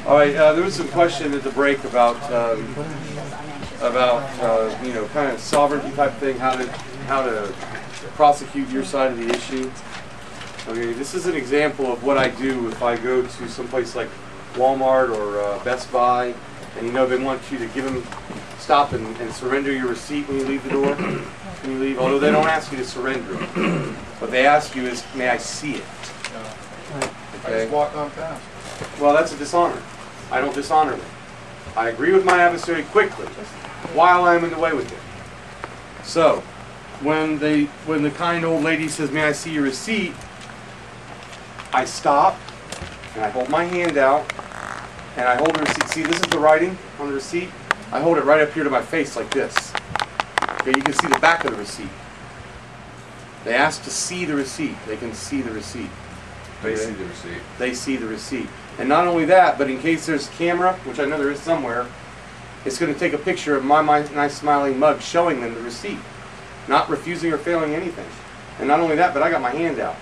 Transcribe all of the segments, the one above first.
All right, there was some question at the break about you know, kind of sovereignty type thing, how to prosecute your side of the issue. Okay, this is an example of what I do if I go to someplace like Walmart or Best Buy, and you know they want you to give them, stop and surrender your receipt when you leave the door. When you leave, although they don't ask you to surrender it, what they ask you is, may I see it? Okay. I just walk on past. Well, that's a dishonor. I don't dishonor them. I agree with my adversary quickly while I'm in the way with it. So, when the kind old lady says, may I see your receipt, I stop and I hold my hand out and I hold the receipt. See, this is the writing on the receipt. I hold it right up here to my face like this. Okay, you can see the back of the receipt. They ask to see the receipt. They can see the receipt. They see the receipt. They see the receipt. And not only that, but in case there's a camera, which I know there is somewhere, it's going to take a picture of my nice smiling mug showing them the receipt. Not refusing or failing anything. And not only that, but I got my hand out.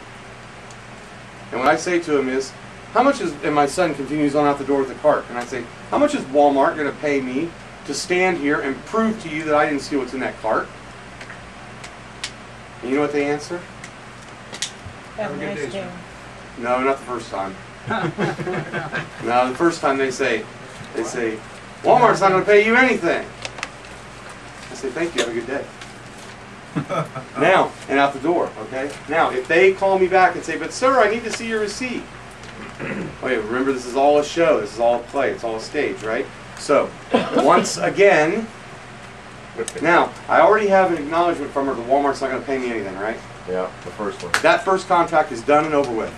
And what I say to him is, how much is, and my son continues on out the door with the cart, and I say, how much is Walmart going to pay me to stand here and prove to you that I didn't see what's in that cart? And you know what they answer? Have a nice day. No, not the first time. No, the first time they say, Walmart's not going to pay you anything. I say, thank you, have a good day. Now, and out the door, okay? Now, if they call me back and say, but sir, I need to see your receipt. Wait, remember this is all a show, this is all a play, it's all a stage, right? So, once again, now, I already have an acknowledgement from her that Walmart's not going to pay me anything, right? Yeah, the first one. That first contract is done and over with.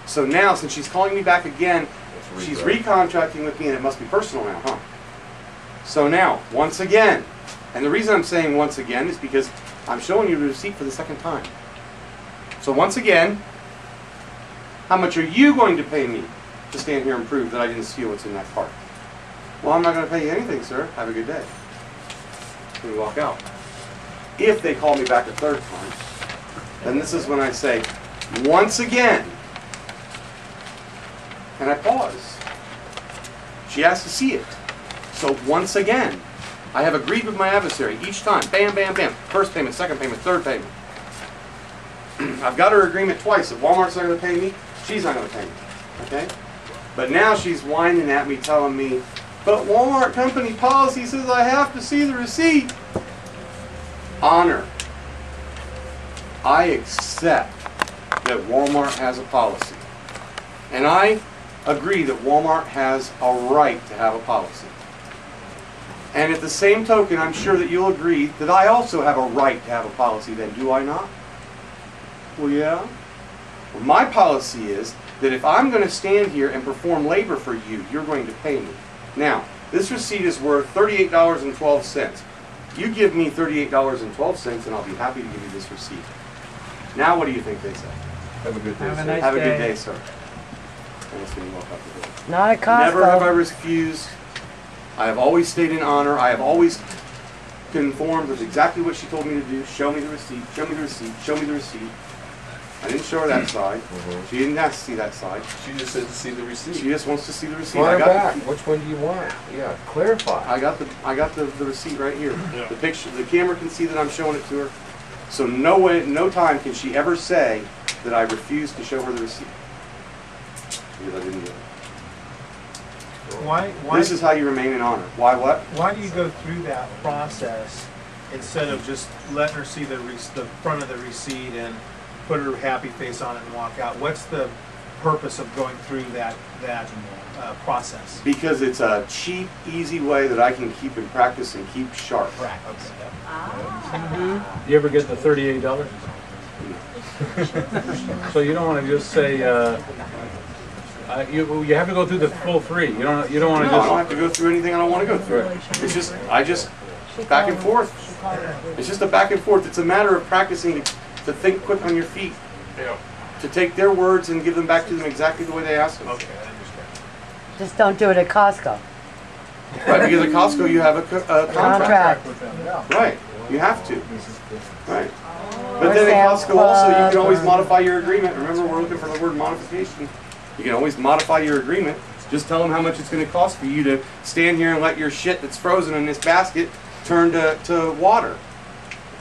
So now, since she's calling me back again, she's recontracting with me, and it must be personal now, huh? So now, once again, and the reason I'm saying once again is because I'm showing you the receipt for the second time. So once again, how much are you going to pay me to stand here and prove that I didn't steal what's in that cart? Well, I'm not going to pay you anything, sir. Have a good day. And we walk out. If they call me back a third time, then this is when I say, once again, and I pause. She has to see it. So once again, I have agreed with my adversary each time. Bam, bam, bam. First payment, second payment, third payment. I've got her agreement twice. If Walmart's not going to pay me, she's not going to pay me. Okay? But now she's whining at me, telling me, but Walmart company policy says I have to see the receipt. Honor. I accept that Walmart has a policy. And I agree that Walmart has a right to have a policy. And at the same token, I'm sure that you'll agree that I also have a right to have a policy then, do I not? Well, yeah. Well, my policy is that if I'm going to stand here and perform labor for you, you're going to pay me. Now, this receipt is worth $38.12. You give me $38.12 and I'll be happy to give you this receipt. Now what do you think they say? Have a good day, Have a sir. nice Have a day. good day, sir. And that's when you walk out the door. Not at Costco. Never have I refused. I have always stayed in honor. I have always conformed with exactly what she told me to do. Show me the receipt, show me the receipt, show me the receipt. I didn't show her that side. She didn't have to see that side. She just said to see the receipt. She just wants to see the receipt. Fly I got back. Which one do you want? Yeah, clarify. I got the receipt right here. Yeah. The picture, the camera can see that I'm showing it to her. So no way, no time can she ever say that I refused to show her the receipt. Because I didn't do it. Why This is how you remain in honor. Why what? why do you go through that process instead of just letting her see the front of the receipt and put her happy face on it and walk out? What's the purpose of going through that process? Because it's a cheap, easy way that I can keep in practice and keep sharp. Practice. You ever get the $38? So you don't want to just say you have to go through the full three. You don't want to No, I don't just. have to go through anything I don't want to go through. It's just I just back and forth. It's just a back and forth. It's a matter of practicing to think quick on your feet. Yeah. To take their words and give them back to them exactly the way they asked them. Okay, I understand. Just don't do it at Costco. Right, because at Costco you have a contract. Contract. With them, yeah. Right, you have to. Right. But Or then at Sam's Costco also you can Club always or- modify your agreement. Remember, we're looking for the word modification. You can always modify your agreement Just tell them how much it's going to cost for you to stand here and let your shit that's frozen in this basket turn to water.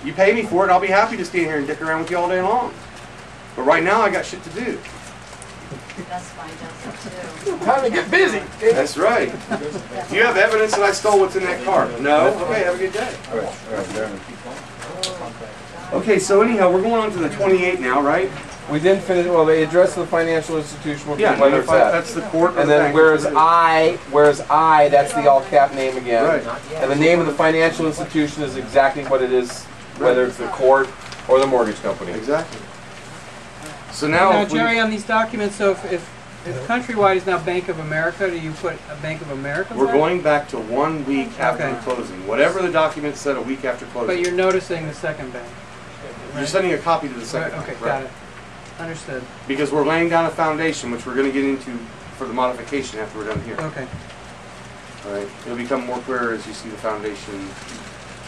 You pay me for it, I'll be happy to stand here and dick around with you all day long. But right now, I got shit to do. That's fine, that's too. Time to get busy. That's right. Do you have evidence that I stole what's in that car? No? Okay, have a good day. All right, Darren. Okay, so anyhow, we're going on to the 28 now, right? We didn't finish, well, they addressed the financial institution, Yeah, whether it's that. that's the court. or And the then bank. whereas I, that's the all cap name again. Right. And the name of the financial institution is exactly what it is, whether it's the court or the mortgage company. Exactly. So now, Now, if we- Jerry, on these documents, so if Countrywide is now Bank of America, do you put a Bank of America? we're there? going back to 1 week after Okay. the closing. Whatever the document said a week after closing. But you're noticing the second bank. You're sending a copy to the second Right, okay, bank, got it. Understood. Because we're laying down a foundation, which we're going to get into for the modification after we're done here. Okay. All right. It'll become more clear as you see the foundation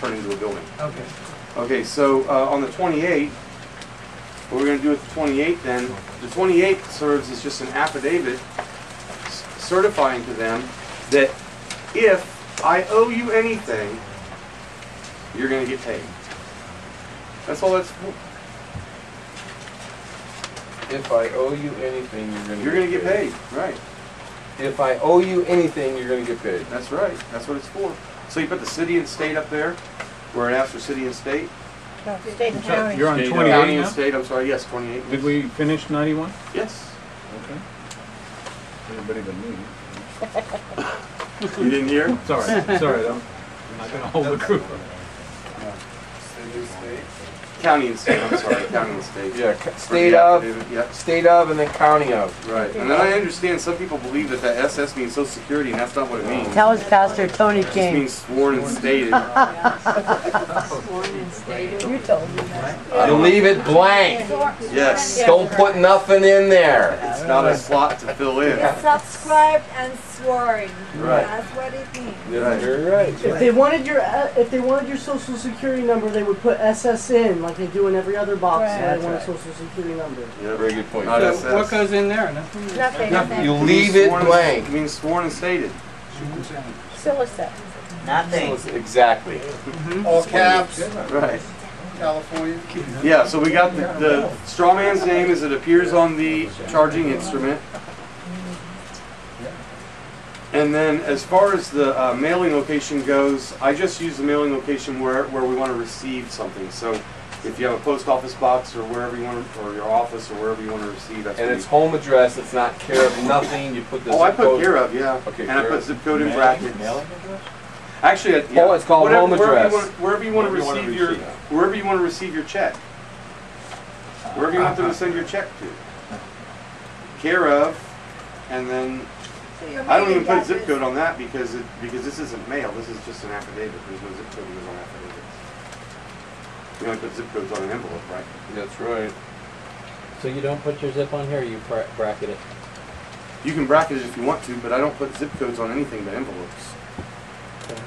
turn into a building. Okay. Okay, so on the 28, what we're going to do with the 28 then, the 28 serves as just an affidavit certifying to them that if I owe you anything, you're going to get paid. That's all that's for. If I owe you anything, You're going to get paid, right. If I owe you anything, you're going to get paid. That's right. That's what it's for. So you put the city and state up there, where it asks for city and state. No, state and county. You're on County 28 and now? state, I'm sorry, yes, 28. Did we finish 91? Yes. Okay. Everybody but me. You didn't hear? Sorry, sorry, I'm not gonna hold the crew. County and state, I'm sorry, county and state. Yeah, For the state of, affidavit, yep. state of, and then county of. Right. And then I understand some people believe that SS means Social Security, and that's not what it means. Tell us Pastor Tony It just King. means sworn and stated. Sworn and stated. You told me that. You leave it blank. Yes. Don't put nothing in there. It's not a slot to fill in. It's subscribed and sworn. Right. That's what it means. Right. You're right. If they wanted your social security number, they would put SS in like they do in every other box. Right. Where they want a social security number. Yeah, Very good point. Not So SS. what goes in there? Nothing? Nothing. You leave it Sworn and- blank. It means sworn and stated. Solicit. Exactly. All caps, Right. California. Yeah, so we got the straw man's name as it appears on the charging instrument. And then as far as the mailing location goes, I just use the mailing location where we want to receive something. So if you have a post office box or wherever you want to, or your office or wherever you want to receive, that's And what it's home address, it's not care of nothing, you put the Oh, I zip put code. care of, yeah. Okay, And I care put of. zip code in brackets. Actually, yeah. Oh, it's called Whatever- home address. Wherever you want to Wherever you wanna receive your, receive. wherever you want to receive your check. Wherever you want them to send your check to. Care of, and then, So your I don't even mailing put zip address- code on that because this isn't mail, this is just an affidavit. There's no zip code on affidavits. You only put zip codes on an envelope, right? That's right. So you don't put your zip on here, you bracket it? You can bracket it if you want to, but I don't put zip codes on anything but envelopes. Okay.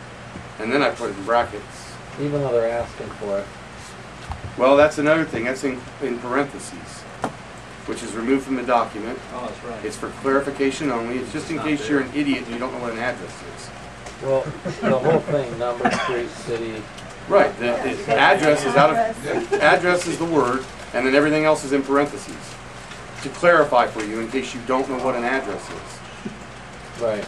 And then I put it in brackets. Even though they're asking for it. Well, that's another thing. That's in parentheses, which is removed from the document. Oh, that's right. It's for clarification only. It's just in case you're an idiot and you don't know what an address is. Well, the whole thing, number, street, city. Right. The address is out of address is the word, and then everything else is in parentheses to clarify for you in case you don't know what an address is. Right.